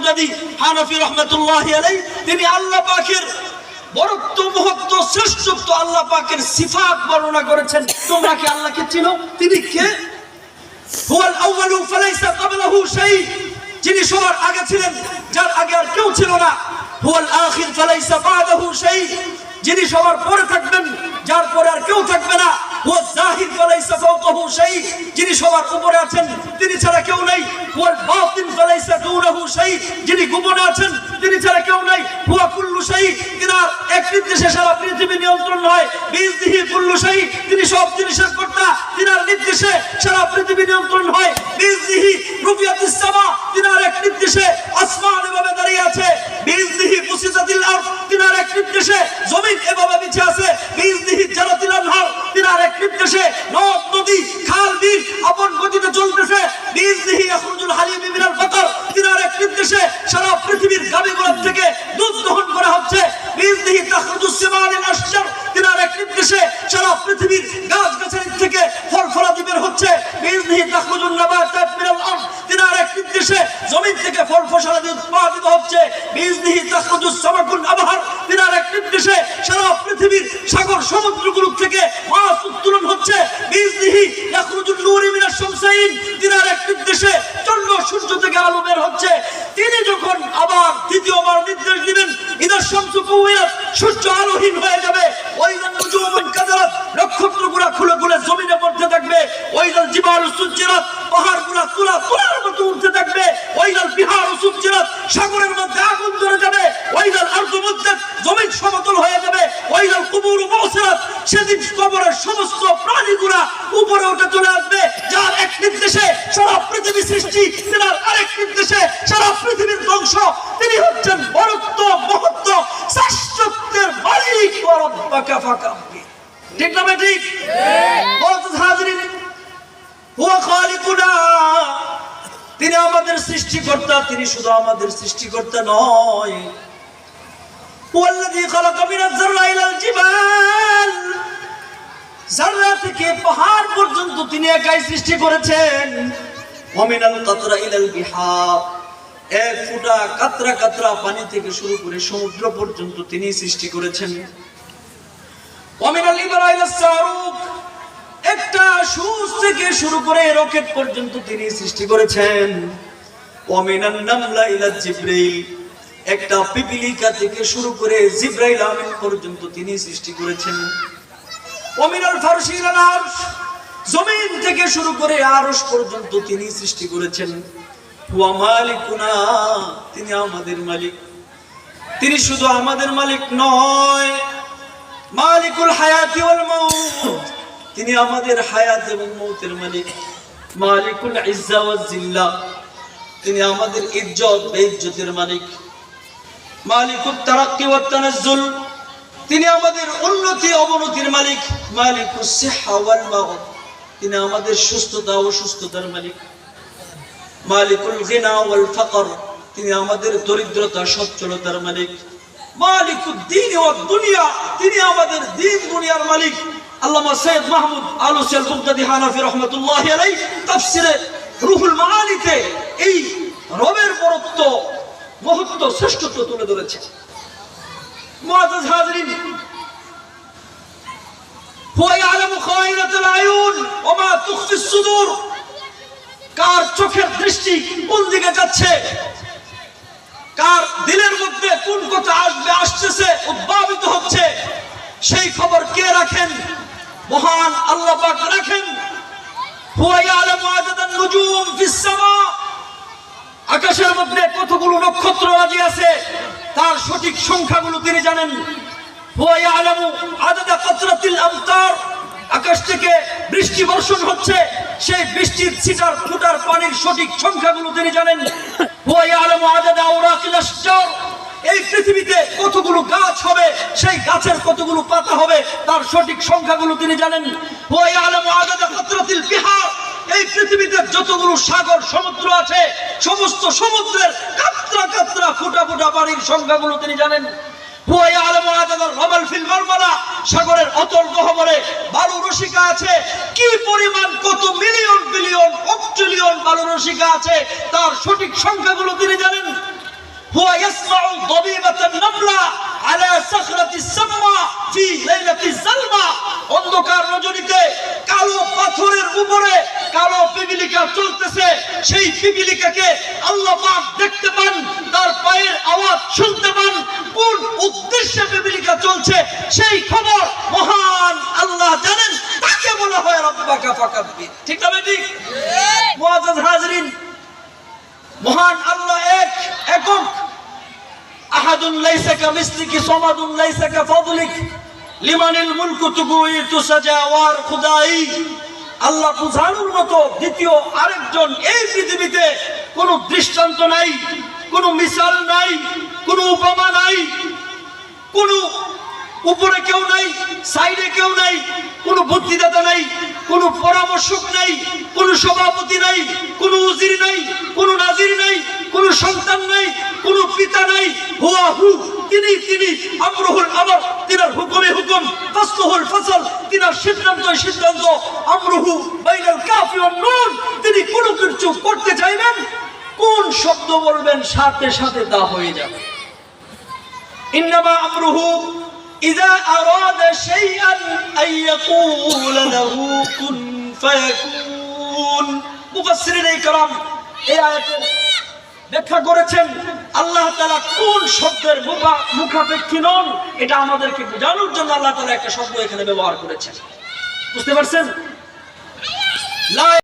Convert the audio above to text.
বুগদাদি হানাফি রাহমাতুল্লাহি আলাইহি তিনি আল্লাহ পাকের বরত্ব মহত্ব শ্রেষ্ঠত্ব আল্লাহ পাকের সিফাত বর্ণনা করেছেন। তোমরা কি আল্লাহকে চিনো? তিনি কে? হুয়াল আউয়ালু ফালাইসা ক্বাবলাহু শাই, যিনি সবার আগে ছিলেন, যার আগে আর কেউ ছিল না। হুয়াল আখির ফালাইসা বাদাহু শাই, যিনি সবার পরে থাকবেন, যার পরে আর কেউ থাকবে না। হুয়াল যাহির ফালাইসা ফাওকাহু শাই, যিনি সবার উপরে আছেন, তিনি ছাড়া কেউ নাই। হুয়াল বাতিন ফালাইসা দুনাহু শাই, যিনি গোপনে আছেন, তিনি ছাড়া কেউ নাই। হুয়া কুল্লু শাই, তিনার এক নির্দেশে সারা পৃথিবী নিয়ন্ত্রণ হয়। বিইজনিহি কুল্লু শাই, তিনি সব জিনিসের কর্তা, তিনার নির্দেশে সারা পৃথিবী নিয়ন্ত্রণ হয়। বিইজনিহি রুফিয়াতিস সামা, তিনার এক নির্দেশে আসমান এভাবে দাঁড়িয়ে আছে। বিইজনিহি বুসিতাতিল আরদ, তিনার এক নির্দেশে জমিন এভাবে বিছে আছে। বিইজনিহি জারাতিল আনহার, তিনার এক নির্দেশে নদ নদী খাল বিল আপন গতিতে চলতেছে। বিইজনিহি ইয়াখরুজুল হালিম মিনাল বাকার, তিনার এক নির্দেশে সারা পৃথিবীর গাভীগুলোর থেকে দুধ দহন করা হচ্ছে। বিইজনিহি তাখরুজুস সিমানিল আশজার, তিনার এক নির্দেশে সারা পৃথিবীর গাছগাছালি থেকে ফল ফলাদি বের হচ্ছে। বিইজনিহি তাখরুজুন নাবাতাত মিনাল আরদ, তিনার এক নির্দেশে জমিন থেকে ফল ফসলাদি উৎপাদিত হচ্ছে। বিইজনিহি তাখরুজুস সামাকুল আবহার, তিনার এক নির্দেশে সারা পৃথিবীর সাগর সমুদ্রগুলো থেকে মাছ উত্তোলন হচ্ছে। বিইজনিহি ইয়াখরুজুন নূরু মিনাশ শামসাইন, তিনার এক নির্দেশে চন্দ্র সূর্য থেকে আলো বের হচ্ছে। তিনি যখন আবার দ্বিতীয়বার নির্দেশ দিবেন, ইদাশ শামসু কুওয়াত, সূর্য আলোহীন হয়ে যাবে। ওয়াইদান নুজুমুন কাদারাত, নক্ষত্রগুলো খুলে খুলে জমিনে পড়তে থাকবে। ওয়াইদাল জিবালু সুজ্জিরাত, পাহাড়গুলো তুলা তুলার মতো উঠতে থাকবে। ওয়াইদাল বিহারু সুজ্জিরাত, সাগরের মধ্যে আগুন ধরে যাবে। ওয়াইদাল আরদু মুদ্দাত, জমিন সমতল হয়ে যাবে। ওয়াইদাল কুবুরু মুসরাত, সেদিন কবরের সমস্ত প্রাণীগুলো উপরে উঠে চলে আসবে। যার এক নির্দেশে সারা পৃথিবী সৃষ্টি, তিনার আরেক নির্দেশে সারা পৃথিবীর ধ্বংস। তিনি হচ্ছেন বরত্ব মহত্ব শ্রেষ্ঠত্বের মালিক। রব্বাকা ফাকাব্বির, ঠিক না ঠিক? মুআজ্জাজ হাজিরিন, হুয়া খালিকুনা, তিনি আমাদের সৃষ্টিকর্তা। তিনি শুধু আমাদের সৃষ্টিকর্তা নয়, হুয়াল্লাযী খালাকা মিনাজ যাররা ইলাল জিবাল, যাররা থেকে পাহাড় পর্যন্ত তিনি একাই সৃষ্টি করেছেন। ওয়া মিনাল কাতরা ইলাল বিহার, এক ফোঁটা কাতরা কাতরা পানি থেকে শুরু করে সমুদ্র পর্যন্ত তিনি সৃষ্টি করেছেন। ওয়া মিনাল ইবরা ইলাস সারুক, একটা সূচ থেকে শুরু করে রকেট পর্যন্ত তিনি সৃষ্টি করেছেন। ওয়া মিনান নামলা ইলা জিবরাইল, একটা পিপিলিকা থেকে শুরু করে জিবরাইল আমিন পর্যন্ত তিনি সৃষ্টি করেছেন। ওয়া মিনাল ফারশি ইলাল আরশ, জমিন থেকে শুরু করে আরশ পর্যন্ত তিনি সৃষ্টি করেছেন। ওয়া মালিকুনা, তিনি আমাদের মালিক। তিনি শুধু আমাদের মালিক নয়, মালিকুল হায়াতি ওয়াল মাউত, তিনি আমাদের হায়াত এবং মৌতের মালিক। মালিকুল ইজ্জা ওয়াজ জিল্লা, তিনি আমাদের ইজ্জত বেইজ্জতের মালিক। মালিকুত তারাক্কি ওয়াত তানাজ্জুল, তিনি আমাদের উন্নতি অবনতির মালিক। মালিকুস সিহহা ওয়াল মারদ, তিনি আমাদের সুস্থতা ও অসুস্থতার মালিক। মালিকুল গিনা ওয়াল ফাকর, তিনি আমাদের দরিদ্রতা সচ্ছলতার মালিক। মালিকুদ দ্বীন ওয়াদ দুনিয়া, তিনি আমাদের দ্বীন দুনিয়ার মালিক। আল্লামা সৈয়দ মাহমুদ আলুসি আল বুগদাদি হানাফি রাহমাতুল্লাহি আলাইহি তাফসিরে রুহুল মাআনিতে এই রবের বরত্ব মহত্ব শ্রেষ্ঠত্ব তুলে ধরেছে। মুআজ্জাজ হাজিরিন, হুয়া ইয়ালামু খায়িনাতুল আয়ুন ওয়া মা তুখফিস সুদূর, কার চোখের দৃষ্টি কোন দিকে যাচ্ছে, কার দিলের মধ্যে কোন কথা আসবে আসতেছে উদ্ভাবিত হচ্ছে, সেই খবর কে রাখেন? মহান আল্লাহ পাক রাখেন। হুয়া ইয়ালামু আদাদান নুজুম ফিস সামা, আকাশের মধ্যে কতগুলো নক্ষত্র রাজি আছে তার সঠিক সংখ্যাগুলো তিনি জানেন। হুয়া ইয়ালামু আদাদা কাতরাতিল আমতার, আকাশ থেকে বৃষ্টি বর্ষণ হচ্ছে, সেই বৃষ্টির ছিটার ফুটার পানির সঠিক সংখ্যাগুলো তিনি জানেন। হুয়া ইয়ালামু আদাদা আওরাকিল আশজার, এই পৃথিবীতে কতগুলো গাছ হবে, সেই গাছের কতগুলো পাতা হবে তার সঠিক সংখ্যাগুলো তিনি জানেন। হুয়া ইয়ালামু আদাদা কাতরাতিল বিহার, এই পৃথিবীতে যতগুলো সাগর সমুদ্র আছে সমস্ত সমুদ্রের কাতরা কাতরা ফুটা ফুটা পানির সংখ্যাগুলো তিনি জানেন। হুয়া ইয়ালামু আদাদার রাবাল ফিল মারমালা, সাগরের অতল গহ্বরে বালু রসিকা আছে, কি পরিমাণ কত মিলিয়ন বিলিয়ন অক্ট্রিলিয়ন বালু রসিকা আছে তার সঠিক সংখ্যাগুলো তিনি জানেন। হুয়া ইয়াসমাউ দাবিবাতান নামলা আলা সাখরাতিস সাম্মা ফি লাইলাতিজ জালমা। অন্ধকার রজনীতে কালো পাথরের উপরে কালো পিপিলিকা চলতেছে, সেই পিপিলিকাকে আল্লাহ পাক দেখতে পান, তার পায়ের আওয়াজ শুনতে পান। কোন উদ্দেশ্যে পিপিলিকা চলছে সেই খবর মহান আল্লাহ জানেন, তাকে বলা হয় রাব্বাকা ফাকাব্বির। ঠিক না ঠিক? মুআজ্জাজ হাজরিন, মহান আল্লাহ এক, একক। আহাদুন লাইসা কামিসলিকি সামাদুন লাইসা কাফাদলিক লিমানিল মুলকু তুগুইতু সাজাওয়ার খুদাই। আল্লাহ বুঝানোর মতো দ্বিতীয় আরেকজন এই পৃথিবীতে কোনো দৃষ্টান্ত নাই, কোনো মিসাল নাই, কোনো উপমা নাই, কোনো উপরে কেউ নাই, সাইডে কেউ নাই, কোনো বুদ্ধিদাতা নাই, কোনো পরামর্শক নাই, কোনো সভাপতি নাই, কোনো উজির নাই, কোনো নাজির নাই, কোনো সন্তান নাই, কোনো পিতা নাই। হুয়া হু, তিনি আমরুহুল আমর, তিনার হুকুমে হুকুম, ফাসলুহুল ফাসল, তিনার সিদ্ধান্তই সিদ্ধান্ত। আমরুহু বাইনাল কাফি ওয়ান নুন, তিনি কোনো কিছু করতে চাইবেন, কোন শব্দ বলবেন সাথে সাথে তা হয়ে যাবে। ইন্নামা আমরুহু ইযা আরাদা শাইআন আন ইয়াকুলা লাহু কুন ফায়াকুন। মুফাসসিরিনে ইকরাম এই আয়াতের ব্যাখ্যা করেছেন আল্লাহ তাআলা কোন শব্দের মুখাপেক্ষী নন, এটা আমাদেরকে বোঝানোর জন্য আল্লাহ তাআলা একটা শব্দ এখানে ব্যবহার করেছেন। বুঝতে পারছেন? লা